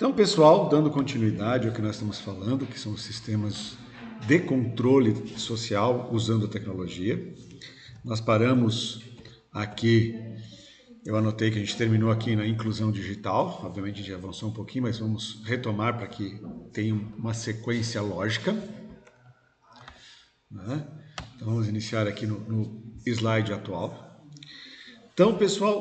Então, pessoal, dando continuidade ao que nós estamos falando, que são os sistemas de controle social usando a tecnologia. Nós paramos aqui, eu anotei que a gente terminou aqui na inclusão digital, obviamente a gente avançou um pouquinho, mas vamos retomar para que tenha uma sequência lógica. Né? Então vamos iniciar aqui no slide atual. Então, pessoal,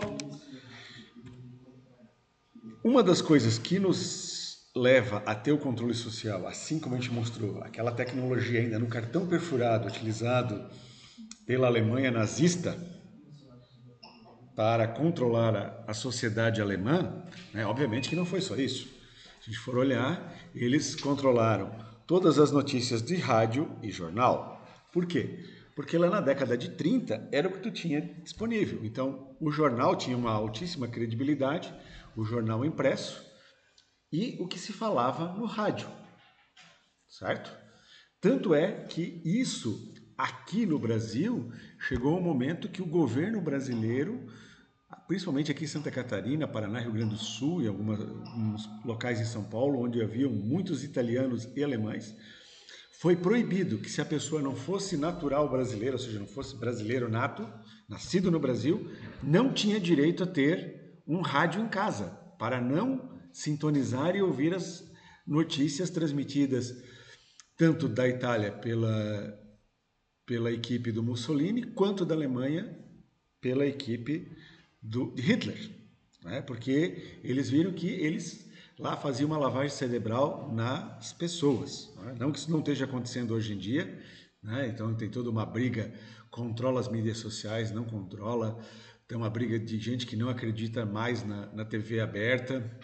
uma das coisas que nos leva a ter o controle social, assim como a gente mostrou, aquela tecnologia ainda no cartão perfurado utilizado pela Alemanha nazista para controlar a sociedade alemã, né? Obviamente que não foi só isso. Se a gente for olhar, eles controlaram todas as notícias de rádio e jornal. Por quê? Porque lá na década de 30 era o que tu tinha disponível. Então, o jornal tinha uma altíssima credibilidade, o jornal impresso e o que se falava no rádio, certo? Tanto é que isso, aqui no Brasil, chegou um momento que o governo brasileiro, principalmente aqui em Santa Catarina, Paraná, Rio Grande do Sul e alguns locais em São Paulo, onde haviam muitos italianos e alemães, foi proibido que, se a pessoa não fosse natural brasileiro, ou seja, não fosse brasileiro nato, nascido no Brasil, não tinha direito a ter um rádio em casa, para não sintonizar e ouvir as notícias transmitidas tanto da Itália pela equipe do Mussolini, quanto da Alemanha pela equipe de Hitler. Né? Porque eles viram que eles lá faziam uma lavagem cerebral nas pessoas. Né? Não que isso não esteja acontecendo hoje em dia, né? Então tem toda uma briga, controla as mídias sociais, não controla, tem uma briga de gente que não acredita mais na TV aberta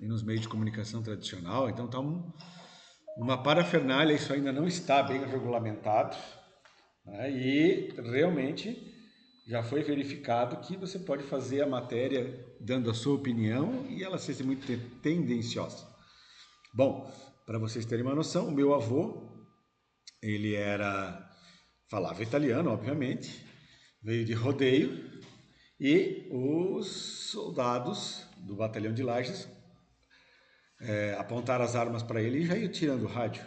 e nos meios de comunicação tradicional, então está uma parafernália, isso ainda não está bem regulamentado, né? E realmente já foi verificado que você pode fazer a matéria dando a sua opinião e ela ser muito tendenciosa. Bom, para vocês terem uma noção, o meu avô, ele falava italiano, obviamente, veio de rodeio e os soldados do batalhão de Lages apontaram as armas para ele e já iam tirando o rádio.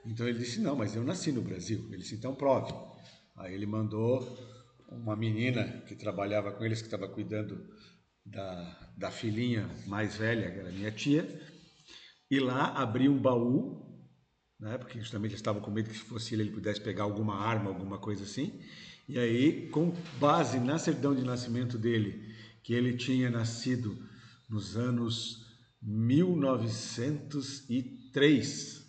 Então ele disse, não, mas eu nasci no Brasil. Ele disse, então prove. Aí ele mandou uma menina que trabalhava com eles, que estava cuidando da filhinha mais velha, que era minha tia, e lá abriu um baú, né, porque justamente eles estavam com medo que se fosse ele pudesse pegar alguma arma, alguma coisa assim. E aí, com base na certidão de nascimento dele, que ele tinha nascido nos anos 1903,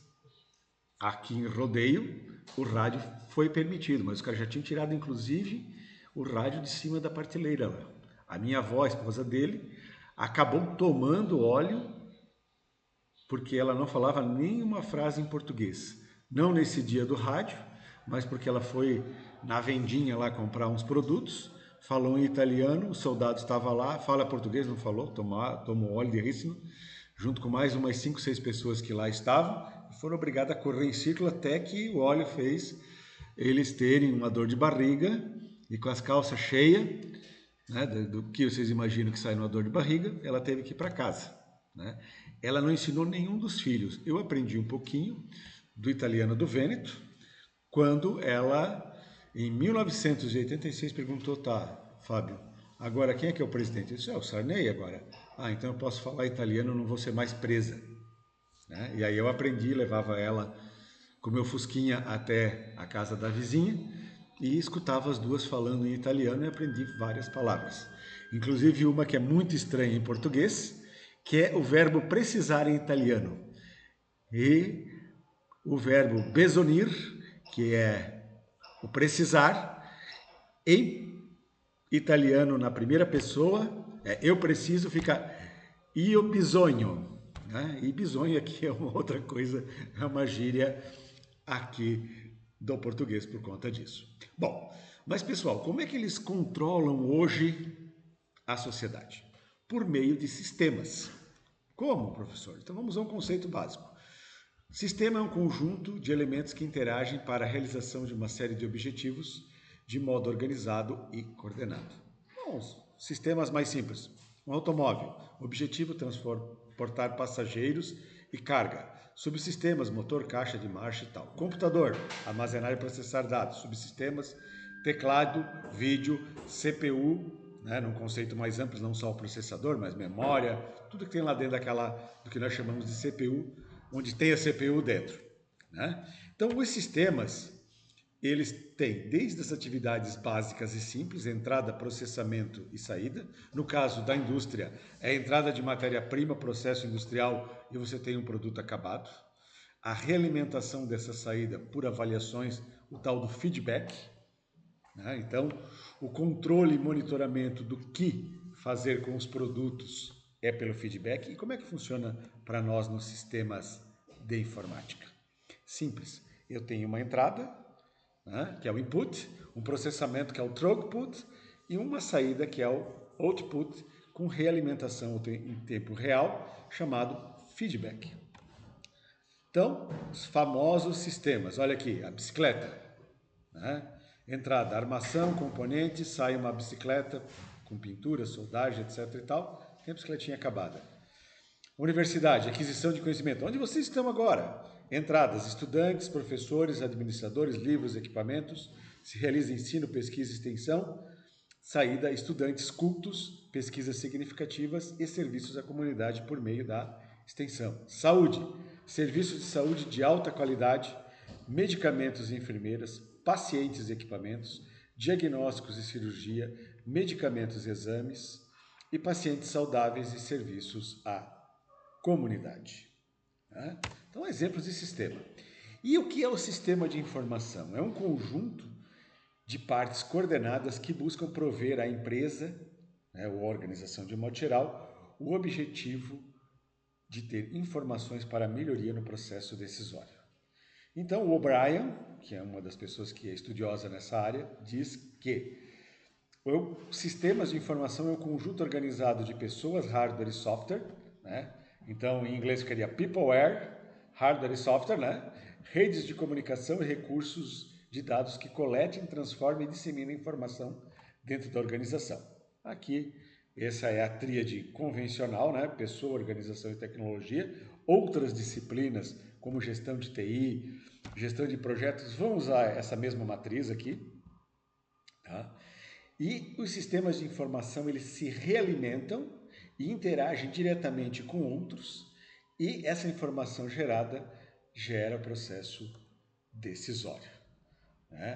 aqui em Rodeio, o rádio foi permitido, mas os caras já tinham tirado, inclusive, o rádio de cima da prateleira lá. A minha avó, a esposa dele, acabou tomando óleo porque ela não falava nenhuma frase em português. Não nesse dia do rádio, mas porque ela foi na vendinha lá comprar uns produtos, falou em italiano, o soldado estava lá, fala português, não falou, tomou óleo de rícino, junto com mais umas 5, 6 pessoas que lá estavam, e foram obrigados a correr em círculo até que o óleo fez eles terem uma dor de barriga e com as calças cheias, né, do que vocês imaginam que sai numa dor de barriga, ela teve que ir para casa. Né? Ela não ensinou nenhum dos filhos. Eu aprendi um pouquinho do italiano do Vêneto, quando ela, em 1986, perguntou, tá, Fábio, agora quem é que é o presidente? Eu disse, o Sarney agora. Ah, então eu posso falar italiano, não vou ser mais presa. Né? E aí eu aprendi, levava ela com meu fusquinha até a casa da vizinha e escutava as duas falando em italiano e aprendi várias palavras. Inclusive uma que é muito estranha em português, que é o verbo precisar em italiano. E o verbo besonir, que é o precisar, em italiano na primeira pessoa, eu preciso, fica io bisogno. Né? E bisogno aqui é uma outra coisa, é uma gíria aqui do português por conta disso. Bom, mas pessoal, como é que eles controlam hoje a sociedade? Por meio de sistemas. Como, professor? Então vamos a um conceito básico. Sistema é um conjunto de elementos que interagem para a realização de uma série de objetivos de modo organizado e coordenado. Bom, sistemas mais simples. Um automóvel. O objetivo transportar passageiros e carga. Subsistemas, motor, caixa de marcha e tal. Computador, armazenar e processar dados. Subsistemas, teclado, vídeo, CPU, né, num conceito mais amplo, não só o processador, mas memória, tudo que tem lá dentro do que nós chamamos de CPU, onde tem a CPU dentro. Né? Então, os sistemas, eles têm desde as atividades básicas e simples, entrada, processamento e saída. No caso da indústria, é a entrada de matéria-prima, processo industrial e você tem um produto acabado. A realimentação dessa saída por avaliações, o tal do feedback. Né? Então, o controle e monitoramento do que fazer com os produtos é pelo feedback. E como é que funciona para nós nos sistemas de informática? Simples. Eu tenho uma entrada, né, que é o input, um processamento que é o throughput e uma saída que é o output com realimentação em tempo real, chamado feedback. Então, os famosos sistemas. Olha aqui, a bicicleta. Né? Entrada, armação, componentes, sai uma bicicleta com pintura, soldagem, etc. e tal. Tem a bicicletinha acabada. Universidade, aquisição de conhecimento. Onde vocês estão agora? Entradas, estudantes, professores, administradores, livros, equipamentos. Se realiza ensino, pesquisa e extensão. Saída, estudantes, cultos, pesquisas significativas e serviços à comunidade por meio da extensão. Saúde, serviços de saúde de alta qualidade, medicamentos e enfermeiras, pacientes e equipamentos, diagnósticos e cirurgia, medicamentos e exames e pacientes saudáveis e serviços à comunidade. Né? Então, exemplos de sistema. E o que é o sistema de informação? É um conjunto de partes coordenadas que buscam prover à empresa, né, ou organização de modo geral, o objetivo de ter informações para melhoria no processo decisório. Então, o O'Brien, que é uma das pessoas que é estudiosa nessa área, diz que sistemas de informação é um conjunto organizado de pessoas, hardware e software, né? Então, em inglês ficaria peopleware, hardware e software, né? Redes de comunicação e recursos de dados que coletem, transformam e disseminam informação dentro da organização. Aqui, essa é a tríade convencional, né? Pessoa, organização e tecnologia. Outras disciplinas, como gestão de TI, gestão de projetos, vão usar essa mesma matriz aqui. Tá? E os sistemas de informação, eles se realimentam e interagem diretamente com outros, e essa informação gerada gera processo decisório.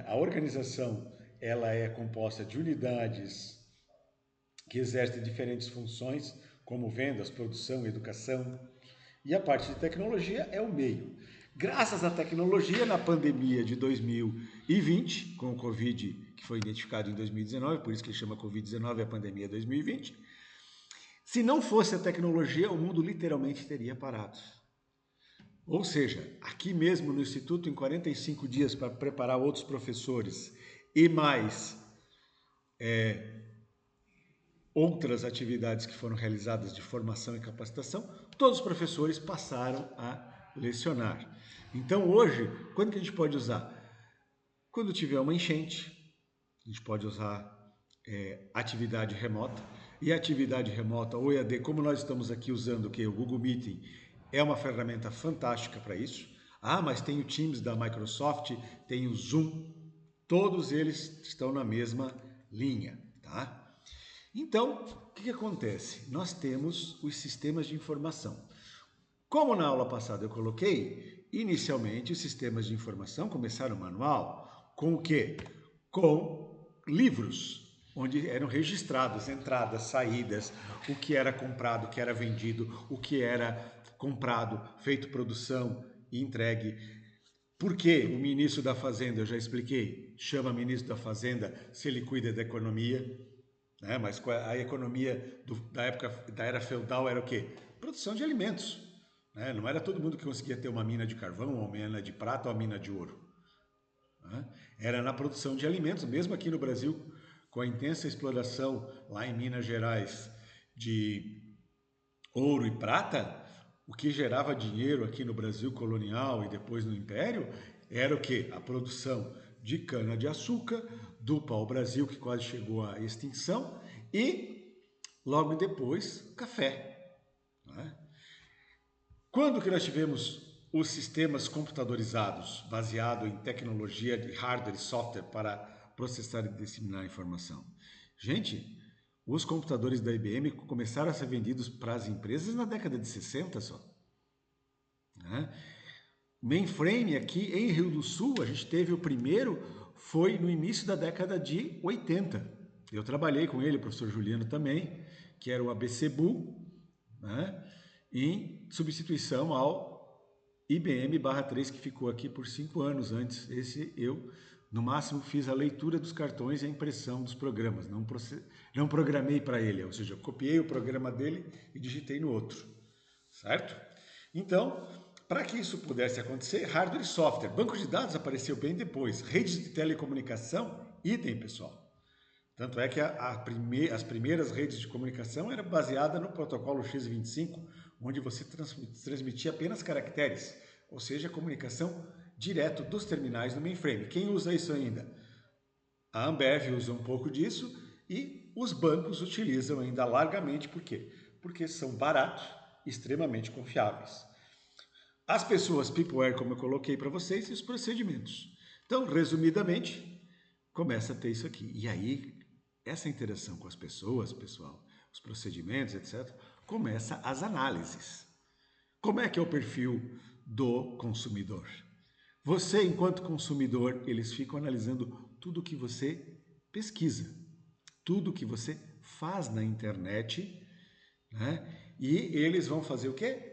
A organização, ela é composta de unidades que exercem diferentes funções, como vendas, produção, educação, e a parte de tecnologia é o meio. Graças à tecnologia, na pandemia de 2020, com o Covid, que foi identificado em 2019, por isso que ele chama Covid-19, a pandemia 2020, se não fosse a tecnologia, o mundo literalmente teria parado. Ou seja, aqui mesmo no Instituto, em 45 dias para preparar outros professores e mais outras atividades que foram realizadas de formação e capacitação, todos os professores passaram a lecionar. Então hoje, quando que a gente pode usar? Quando tiver uma enchente, a gente pode usar atividade remota. E a atividade remota, ou EAD, como nós estamos aqui usando o Google Meeting, é uma ferramenta fantástica para isso. Ah, mas tem o Teams da Microsoft, tem o Zoom, todos eles estão na mesma linha, tá? Então, o que acontece? Nós temos os sistemas de informação. Como na aula passada eu coloquei, inicialmente os sistemas de informação começaram manual, com o quê? Com livros, onde eram registradas entradas, saídas, o que era comprado, o que era vendido, o que era comprado, feito produção e entregue. Por que o ministro da Fazenda, eu já expliquei, chama ministro da Fazenda se ele cuida da economia, né? Mas a economia da época da era feudal era o quê? Produção de alimentos. Né? Não era todo mundo que conseguia ter uma mina de carvão, uma mina de prata ou uma mina de ouro. Né? Era na produção de alimentos, mesmo aqui no Brasil, com a intensa exploração lá em Minas Gerais de ouro e prata, o que gerava dinheiro aqui no Brasil colonial e depois no Império era o quê? A produção de cana-de-açúcar, do pau-brasil, que quase chegou à extinção, e logo depois, café. Né? Quando que nós tivemos os sistemas computadorizados, baseado em tecnologia de hardware e software para processar e disseminar a informação? Gente, os computadores da IBM começaram a ser vendidos para as empresas na década de 60 só. Né? Mainframe aqui em Rio do Sul, a gente teve o primeiro, foi no início da década de 80. Eu trabalhei com ele, o professor Juliano também, que era o ABC Bull, né? Em substituição ao IBM/3, que ficou aqui por 5 anos antes. Esse eu, no máximo, fiz a leitura dos cartões e a impressão dos programas. Não programei para ele, ou seja, copiei o programa dele e digitei no outro, certo? Então, para que isso pudesse acontecer, hardware e software. Banco de dados apareceu bem depois. Redes de telecomunicação, idem, pessoal. Tanto é que as primeiras redes de comunicação eram baseadas no protocolo X25, onde você transmitia apenas caracteres, ou seja, comunicação direto dos terminais no mainframe. Quem usa isso ainda? A Ambev usa um pouco disso e os bancos utilizam ainda largamente. Por quê? Porque são baratos e extremamente confiáveis. As pessoas, peopleware, como eu coloquei para vocês, e os procedimentos. Então, resumidamente, começa a ter isso aqui. E aí, essa interação com as pessoas, pessoal, os procedimentos, etc., começa as análises. Como é que é o perfil do consumidor? Você, enquanto consumidor, eles ficam analisando tudo que você pesquisa, tudo que você faz na internet, né? E eles vão fazer o quê?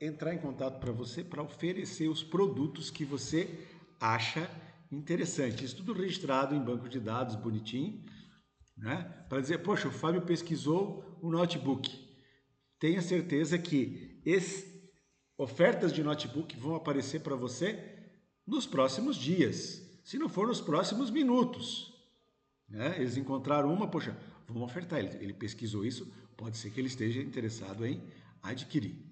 Entrar em contato para você para oferecer os produtos que você acha interessante. Isso tudo registrado em banco de dados, bonitinho, né? Para dizer, poxa, o Fábio pesquisou um notebook. Tenha certeza que ofertas de notebook vão aparecer para você nos próximos dias, se não for nos próximos minutos. Né? Eles encontraram uma, poxa, vamos ofertar. Ele pesquisou isso, pode ser que ele esteja interessado em adquirir.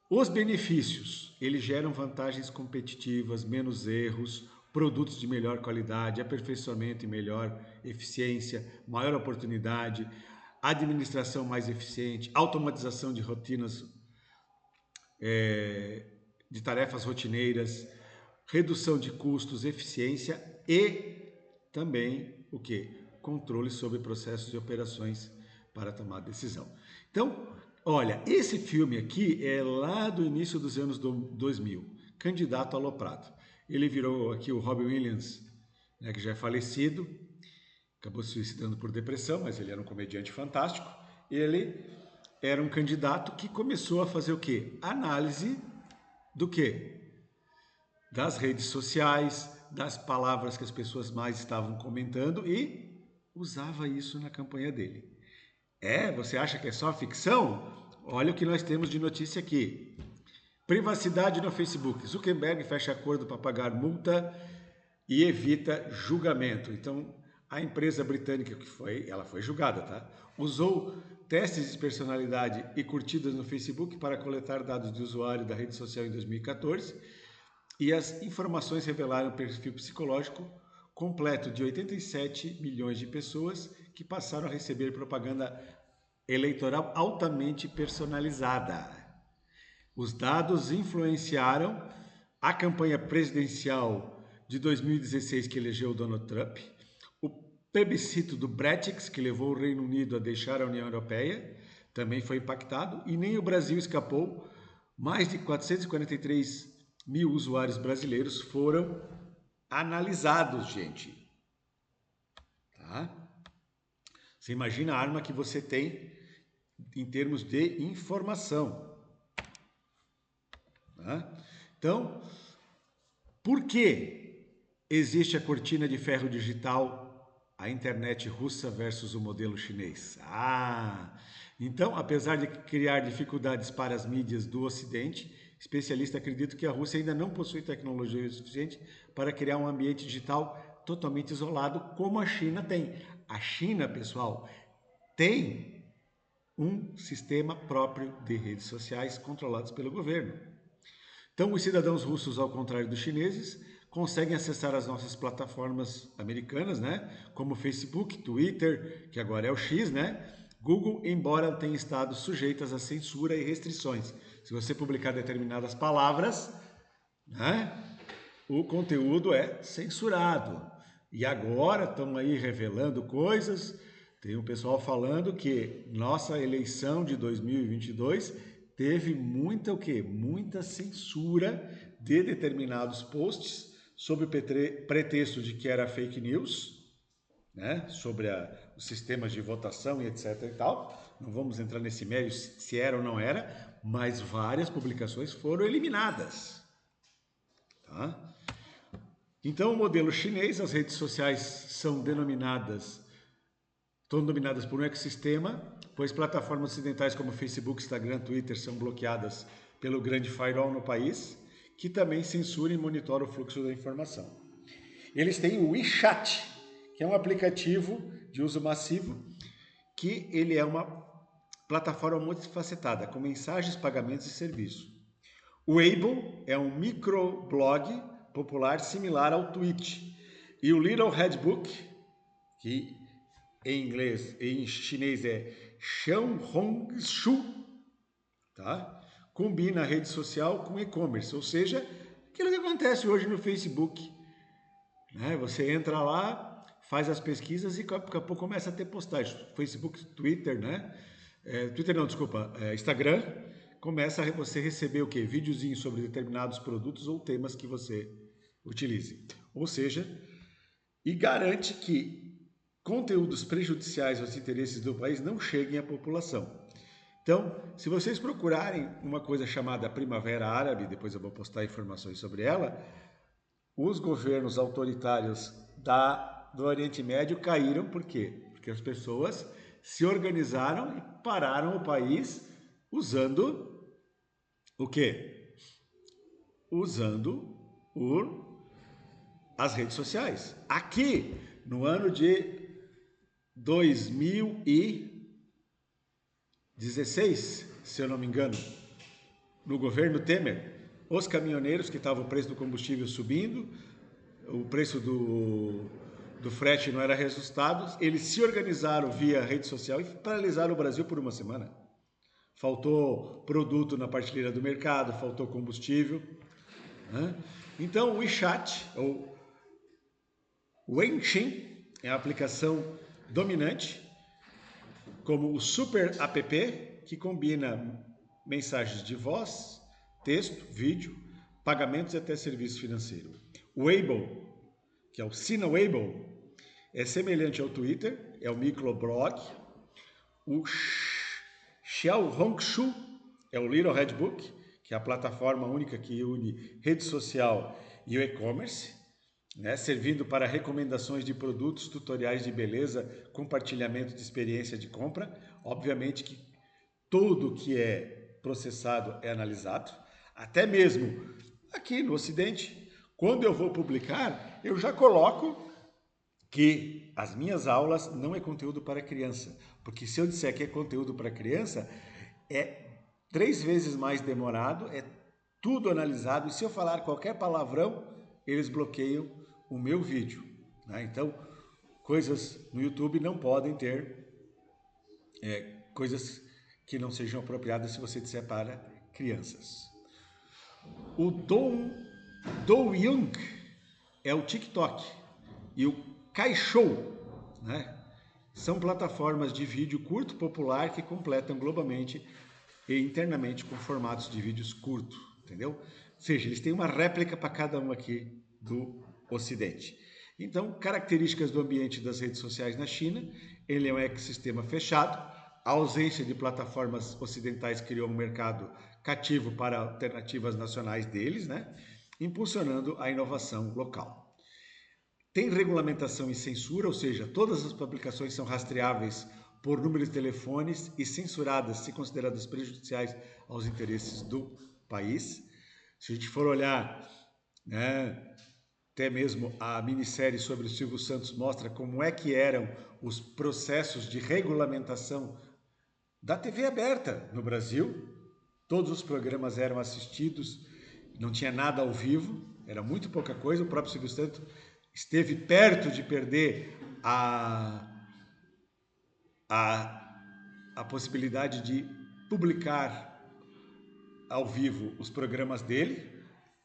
Os benefícios, eles geram vantagens competitivas, menos erros, produtos de melhor qualidade, aperfeiçoamento e melhor eficiência, maior oportunidade, administração mais eficiente, automatização de rotinas, de tarefas rotineiras, redução de custos, eficiência e também o quê? Controle sobre processos e operações para tomar decisão. Então, olha, esse filme aqui é lá do início dos anos 2000, Candidato Aloprado. Ele virou aqui o Robin Williams, né, que já é falecido, acabou se suicidando por depressão, mas ele era um comediante fantástico. Ele era um candidato que começou a fazer o quê? Análise do quê? Das redes sociais, das palavras que as pessoas mais estavam comentando e usava isso na campanha dele. Você acha que é só ficção? Olha o que nós temos de notícia aqui. Privacidade no Facebook. Zuckerberg fecha acordo para pagar multa e evita julgamento. Então, a empresa britânica ela foi julgada, tá? Usou testes de personalidade e curtidas no Facebook para coletar dados de usuário da rede social em 2014 e as informações revelaram o perfil psicológico completo de 87 milhões de pessoas que passaram a receber propaganda eleitoral altamente personalizada. Os dados influenciaram a campanha presidencial de 2016 que elegeu Donald Trump, o plebiscito do Brexit, que levou o Reino Unido a deixar a União Europeia, também foi impactado, e nem o Brasil escapou. Mais de 443 mil usuários brasileiros foram analisados, gente. Tá? Você imagina a arma que você tem em termos de informação. Tá? Então, por que existe a cortina de ferro digital, a internet russa versus o modelo chinês? Então, apesar de criar dificuldades para as mídias do Ocidente, especialistas acreditam que a Rússia ainda não possui tecnologia suficiente para criar um ambiente digital totalmente isolado, como a China tem. A China, pessoal, tem um sistema próprio de redes sociais controlados pelo governo. Então, os cidadãos russos, ao contrário dos chineses, conseguem acessar as nossas plataformas americanas, né? Como Facebook, Twitter, que agora é o X, né? Google, embora tenha estado sujeitas a censura e restrições. Se você publicar determinadas palavras, né, o conteúdo é censurado. E agora estão aí revelando coisas. Tem um pessoal falando que nossa eleição de 2022 teve muita o quê? Muita censura de determinados posts sob o pretexto de que era fake news, né? Sobre os sistemas de votação e etc e tal. Não vamos entrar nesse mérito se era ou não era, mas várias publicações foram eliminadas. Tá? Então, o modelo chinês, as redes sociais estão dominadas por um ecossistema, pois plataformas ocidentais como Facebook, Instagram, Twitter são bloqueadas pelo grande firewall no país, que também censura e monitora o fluxo da informação. Eles têm o WeChat, que é um aplicativo de uso massivo, que ele é uma plataforma multifacetada, com mensagens, pagamentos e serviços. O Weibo é um microblog popular similar ao Twitch. E o Little Red Book, que em chinês é Xiaohongshu, tá? Combina a rede social com e-commerce, ou seja, aquilo que acontece hoje no Facebook. Né? Você entra lá, faz as pesquisas e daqui a pouco começa a ter postagens. Facebook, Twitter, né? Instagram, começa a você receber o quê? Videozinhos sobre determinados produtos ou temas que você utilize. Ou seja, e garante que conteúdos prejudiciais aos interesses do país não cheguem à população. Então, se vocês procurarem uma coisa chamada Primavera Árabe, depois eu vou postar informações sobre ela, os governos autoritários do Oriente Médio caíram, por quê? Porque as pessoas se organizaram e pararam o país usando o quê? Usando as redes sociais. Aqui, no ano de 2016, se eu não me engano, no governo Temer, os caminhoneiros, que estavam o preço do combustível subindo, o preço do frete não era reajustado, eles se organizaram via rede social e paralisaram o Brasil por uma semana. Faltou produto na prateleira do mercado, faltou combustível. Né? Então, o WeChat, ou Weixin, é a aplicação dominante, como o Super App, que combina mensagens de voz, texto, vídeo, pagamentos e até serviço financeiro. O Weibo, que é o Sina Weibo, é semelhante ao Twitter, é o microblog. O Xiaohongshu é o Little Red Book, que é a plataforma única que une rede social e o e-commerce, né, servindo para recomendações de produtos, tutoriais de beleza, compartilhamento de experiência de compra. Obviamente que tudo que é processado é analisado, até mesmo aqui no Ocidente. Quando eu vou publicar, eu já coloco que as minhas aulas não é conteúdo para criança, porque se eu disser que é conteúdo para criança, é 3 vezes mais demorado, é tudo analisado, e se eu falar qualquer palavrão, eles bloqueiam o meu vídeo. Né? Então, coisas no YouTube não podem ter coisas que não sejam apropriadas se você disser para crianças. O Douyin é o TikTok e o Kaishou, né? São plataformas de vídeo curto popular que completam globalmente e internamente com formatos de vídeos curtos, entendeu? Ou seja, eles têm uma réplica para cada um aqui do Ocidente. Então, características do ambiente das redes sociais na China: ele é um ecossistema fechado, a ausência de plataformas ocidentais criou um mercado cativo para alternativas nacionais deles, né? Impulsionando a inovação local. Tem regulamentação e censura, ou seja, todas as publicações são rastreáveis por número de telefones e censuradas se consideradas prejudiciais aos interesses do país. Se a gente for olhar, né, até mesmo a minissérie sobre o Silvio Santos mostra como é que eram os processos de regulamentação da TV aberta no Brasil. Todos os programas eram assistidos, não tinha nada ao vivo, era muito pouca coisa. O próprio Silvio Santos esteve perto de perder a possibilidade de publicar ao vivo os programas dele,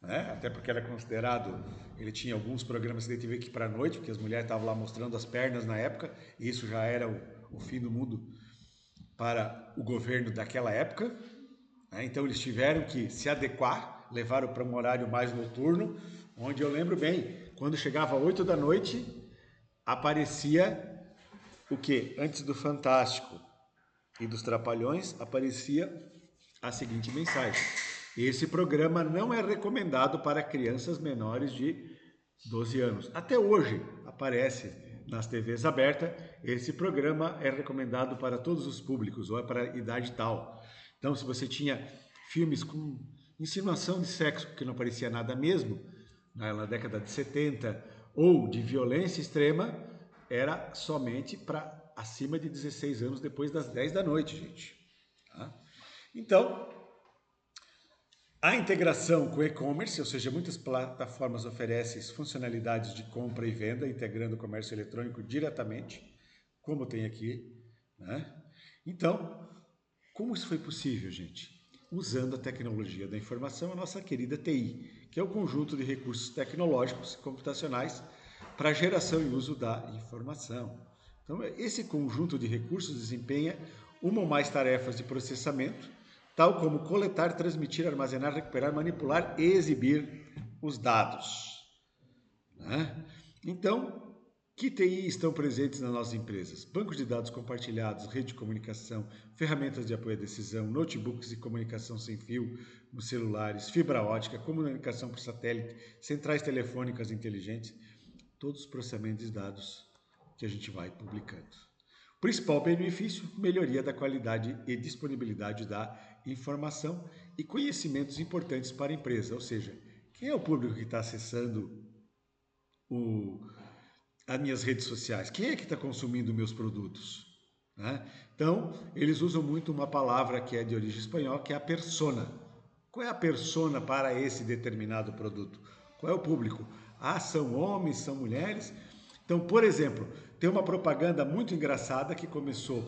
né? Até porque era considerado, ele tinha alguns programas que ele teve que ir para a noite, porque as mulheres estavam lá mostrando as pernas na época, e isso já era o fim do mundo para o governo daquela época, né? Então eles tiveram que se adequar, levaram para um horário mais noturno, onde eu lembro bem, quando chegava 8 da noite, aparecia o quê? Antes do Fantástico e dos Trapalhões, aparecia a seguinte mensagem: esse programa não é recomendado para crianças menores de 12 anos. Até hoje aparece nas TVs abertas, esse programa é recomendado para todos os públicos, ou é para a idade tal. Então, se você tinha filmes com insinuação de sexo, que não parecia nada mesmo, na década de 70, ou de violência extrema, era somente para acima de 16 anos, depois das 10 da noite, gente. Tá? Então, a integração com o e-commerce, ou seja, muitas plataformas oferecem funcionalidades de compra e venda, integrando o comércio eletrônico diretamente, como tem aqui, né? Então, como isso foi possível, gente? Usando a tecnologia da informação, a nossa querida TI, que é o conjunto de recursos tecnológicos e computacionais para geração e uso da informação. Então, esse conjunto de recursos desempenha uma ou mais tarefas de processamento, tal como coletar, transmitir, armazenar, recuperar, manipular e exibir os dados, né? Então, que TI estão presentes nas nossas empresas? Bancos de dados compartilhados, rede de comunicação, ferramentas de apoio à decisão, notebooks e comunicação sem fio nos celulares, fibra ótica, comunicação por satélite, centrais telefônicas inteligentes, todos os processamentos de dados que a gente vai publicando. O principal benefício, melhoria da qualidade e disponibilidade da informação e conhecimentos importantes para a empresa, ou seja, quem é o público que está acessando as minhas redes sociais? Quem é que está consumindo meus produtos? Né? Então, eles usam muito uma palavra que é de origem espanhola, que é a persona. Qual é a persona para esse determinado produto? Qual é o público? Ah, são homens, são mulheres? Então, por exemplo, tem uma propaganda muito engraçada que começou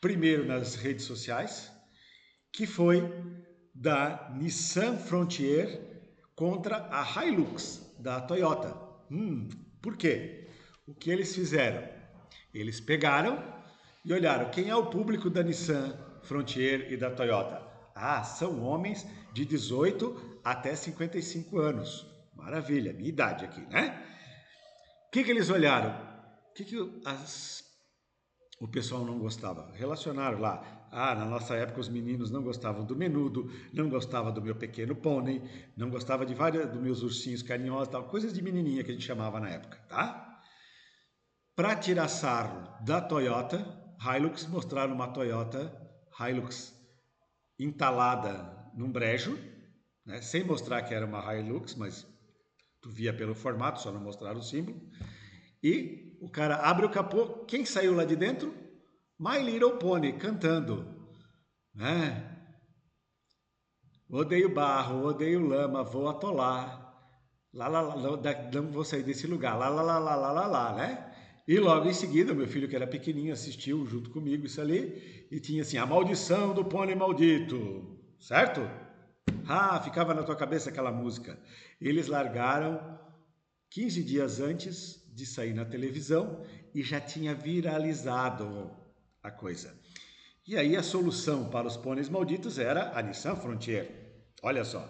primeiro nas redes sociais, que foi da Nissan Frontier contra a Hilux da Toyota. Por quê? O que eles fizeram? Eles pegaram e olharam quem é o público da Nissan Frontier e da Toyota. Ah, são homens de 18 até 55 anos. Maravilha, minha idade aqui, né? O que eles olharam? O que o pessoal não gostava? Relacionaram lá. Ah, na nossa época os meninos não gostavam do Menudo, não gostavam do meu pequeno pônei, não gostavam de vários dos meus ursinhos carinhosos, tal, coisas de menininha que a gente chamava na época, tá? Para tirar sarro da Toyota Hilux, mostraram uma Toyota Hilux entalada num brejo, né, sem mostrar que era uma Hilux, mas tu via pelo formato, só não mostraram o símbolo. E o cara abre o capô, quem saiu lá de dentro? My Little Pony, cantando, né? Odeio barro, odeio lama, vou atolar. Lá, lá, lá, não vou sair desse lugar. Lá, lá, lá, lá, lá, lá, lá, né? E logo em seguida, meu filho, que era pequenininho, assistiu junto comigo isso ali. E tinha assim, a maldição do pônei maldito. Certo? Ah, ficava na tua cabeça aquela música. Eles largaram 15 dias antes de sair na televisão e já tinha viralizado a coisa. E aí a solução para os pôneis malditos era a Nissan Frontier. Olha só.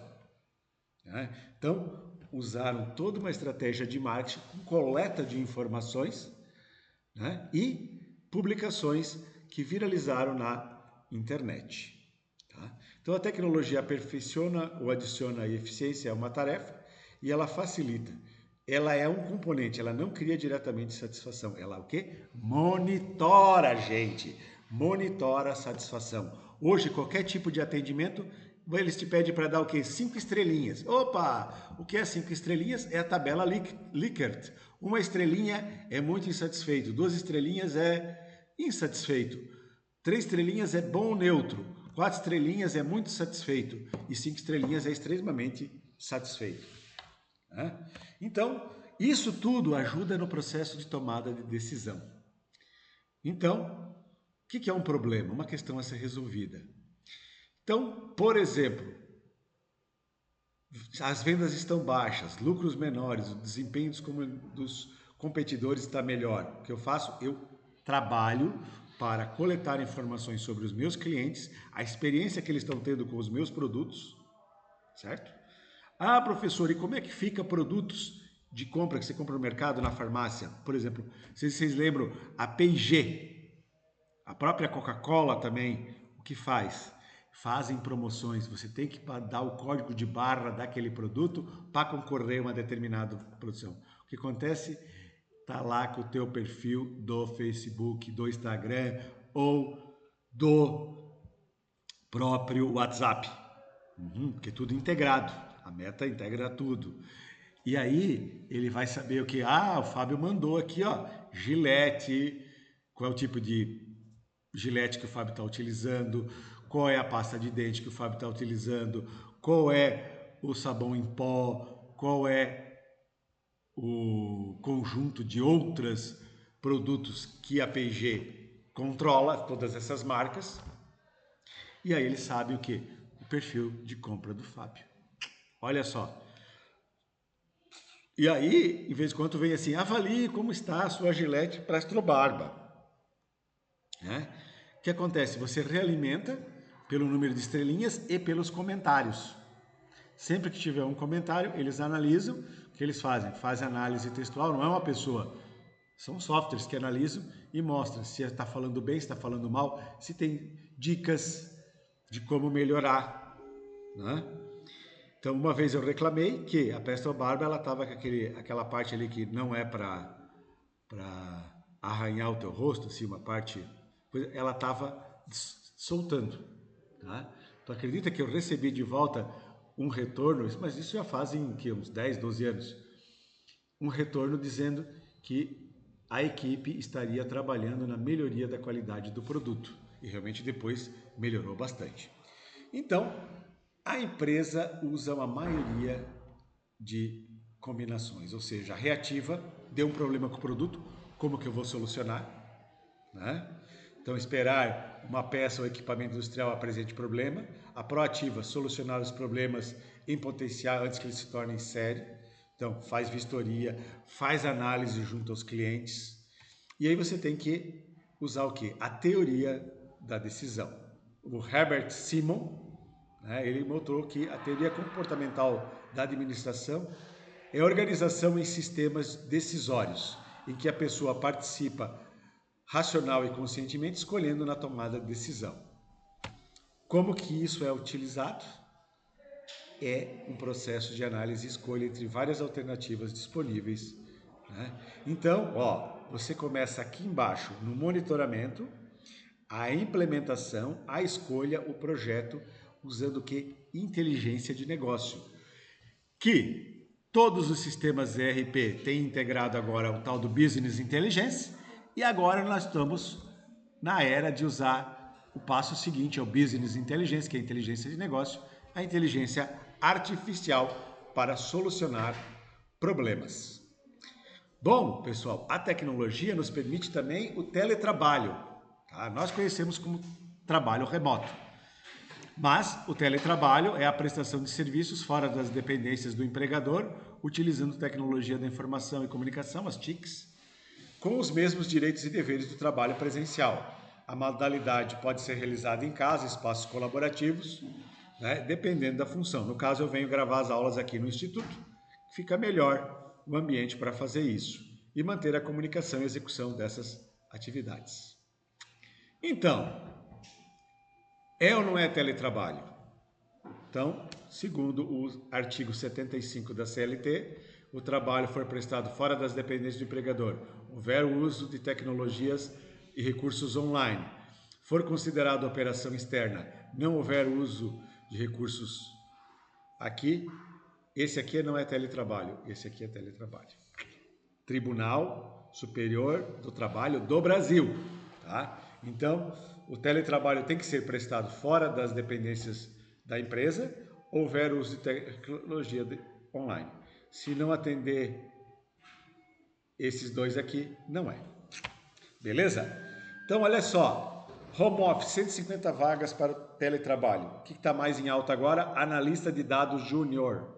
Né? Então, usaram toda uma estratégia de marketing com coleta de informações, né, e publicações que viralizaram na internet. Tá? Então, a tecnologia aperfeiçoa ou adiciona eficiência a uma tarefa e ela facilita. Ela é um componente, ela não cria diretamente satisfação. Ela o quê? Monitora, gente. Monitora a satisfação. Hoje, qualquer tipo de atendimento, eles te pedem para dar o quê? 5 estrelinhas. Opa! O que é 5 estrelinhas? É a tabela Likert. Uma estrelinha é muito insatisfeito. 2 estrelinhas é insatisfeito. 3 estrelinhas é bom ou neutro. 4 estrelinhas é muito satisfeito. E 5 estrelinhas é extremamente satisfeito. Então, isso tudo ajuda no processo de tomada de decisão. Então, que é um problema? Uma questão a ser resolvida. Então, por exemplo, as vendas estão baixas, lucros menores, o desempenho dos competidores está melhor. O que eu faço? Eu trabalho para coletar informações sobre os meus clientes, a experiência que eles estão tendo com os meus produtos, certo? Ah, professor, e como é que fica produtos de compra que você compra no mercado, na farmácia? Por exemplo, vocês lembram a P&G, a própria Coca-Cola também, o que faz? Fazem promoções, você tem que dar o código de barra daquele produto para concorrer a uma determinada produção. O que acontece? Tá lá com o teu perfil do Facebook, do Instagram ou do próprio WhatsApp. Porque é tudo integrado. A Meta integra tudo. E aí ele vai saber o que? Ah, o Fábio mandou aqui, ó, Gillette. Qual é o tipo de Gillette que o Fábio está utilizando? Qual é a pasta de dente que o Fábio está utilizando? Qual é o sabão em pó? Qual é o conjunto de outros produtos que a P&G controla, todas essas marcas? E aí ele sabe o que? O perfil de compra do Fábio. Olha só. E aí, em vez de quando vem assim, avalie como está a sua Gillette para Astrobarba. Né? O que acontece? Você realimenta pelo número de estrelinhas e pelos comentários. Sempre que tiver um comentário, eles analisam. O que eles fazem? Fazem análise textual, não é uma pessoa. São softwares que analisam e mostram se está falando bem, se está falando mal, se tem dicas de como melhorar. Né? Então, uma vez eu reclamei que a Presto Barba ela estava com aquela parte ali que não é para arranhar o teu rosto, assim, uma parte, ela estava soltando. Tá? Tu acredita que eu recebi de volta um retorno, mas isso já fazem que, uns 10, 12 anos, um retorno dizendo que a equipe estaria trabalhando na melhoria da qualidade do produto. E realmente depois melhorou bastante. Então, a empresa usa uma maioria de combinações, ou seja, a reativa deu um problema com o produto, como que eu vou solucionar? Né? Então, esperar uma peça ou equipamento industrial apresente problema. A proativa, solucionar os problemas em potencial antes que eles se tornem sério. Então, faz vistoria, faz análise junto aos clientes. E aí você tem que usar o quê? A teoria da decisão. O Herbert Simon, ele mostrou que a teoria comportamental da administração é organização em sistemas decisórios, em que a pessoa participa racional e conscientemente escolhendo na tomada de decisão. Como que isso é utilizado? É um processo de análise e escolha entre várias alternativas disponíveis. Né? Então, você começa aqui embaixo no monitoramento, a implementação, a escolha, o projeto, usando o que? Inteligência de negócio. Que todos os sistemas ERP têm integrado agora o tal do Business Intelligence e agora nós estamos na era de usar o passo seguinte, é o Business Intelligence, que é a inteligência de negócio, a inteligência artificial para solucionar problemas. Bom, pessoal, a tecnologia nos permite também o teletrabalho. Tá? Nós conhecemos como trabalho remoto. Mas o teletrabalho é a prestação de serviços fora das dependências do empregador, utilizando tecnologia da informação e comunicação, as TICs, com os mesmos direitos e deveres do trabalho presencial. A modalidade pode ser realizada em casa, espaços colaborativos, né, dependendo da função. No caso, eu venho gravar as aulas aqui no Instituto, fica melhor o ambiente para fazer isso e manter a comunicação e execução dessas atividades. Então, é ou não é teletrabalho? Então, segundo o artigo 75 da CLT, o trabalho for prestado fora das dependências do empregador, houver o uso de tecnologias e recursos online, for considerado operação externa, não houver uso de recursos aqui, esse aqui não é teletrabalho, esse aqui é teletrabalho. Tribunal Superior do Trabalho do Brasil, tá? Então, o teletrabalho tem que ser prestado fora das dependências da empresa, houver uso de tecnologia online. Se não atender esses dois aqui, não é. Beleza? Então, olha só. Home Office, 150 vagas para teletrabalho. O que está mais em alta agora? Analista de dados júnior.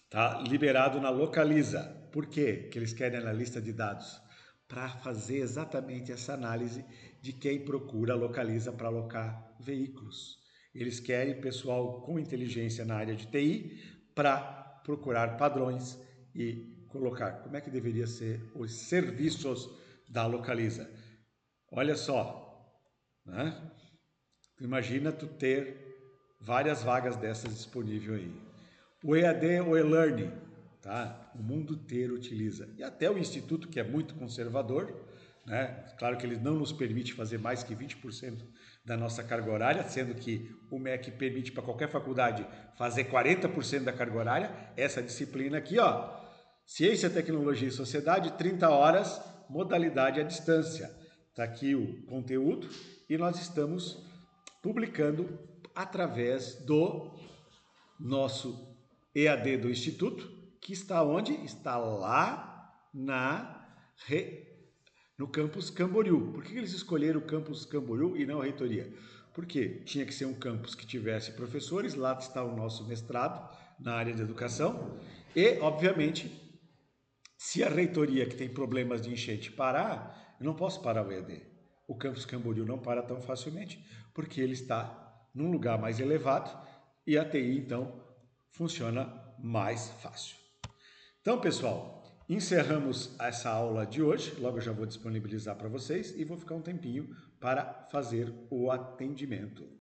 Tá liberado na Localiza. Por quê que eles querem analista de dados? Para fazer exatamente essa análise de quem procura a Localiza para alocar veículos. Eles querem pessoal com inteligência na área de TI para procurar padrões e colocar como é que deveria ser os serviços da Localiza. Olha só, né? Imagina tu ter várias vagas dessas disponíveis aí. O EAD, o e-learning, tá? O mundo inteiro utiliza. E até o Instituto, que é muito conservador, né? Claro que ele não nos permite fazer mais que 20% da nossa carga horária, sendo que o MEC permite para qualquer faculdade fazer 40% da carga horária. Essa disciplina aqui, ó, Ciência, Tecnologia e Sociedade, 30 horas, modalidade à distância. Está aqui o conteúdo e nós estamos publicando através do nosso EAD do Instituto, que está onde? Está lá no campus Camboriú. Por que eles escolheram o campus Camboriú e não a reitoria? Porque tinha que ser um campus que tivesse professores, lá está o nosso mestrado na área de educação e, obviamente, se a reitoria que tem problemas de enchente parar, eu não posso parar o EAD. O campus Camboriú não para tão facilmente, porque ele está num lugar mais elevado e a TI, então, funciona mais fácil. Então, pessoal, encerramos essa aula de hoje. Logo eu já vou disponibilizar para vocês e vou ficar um tempinho para fazer o atendimento.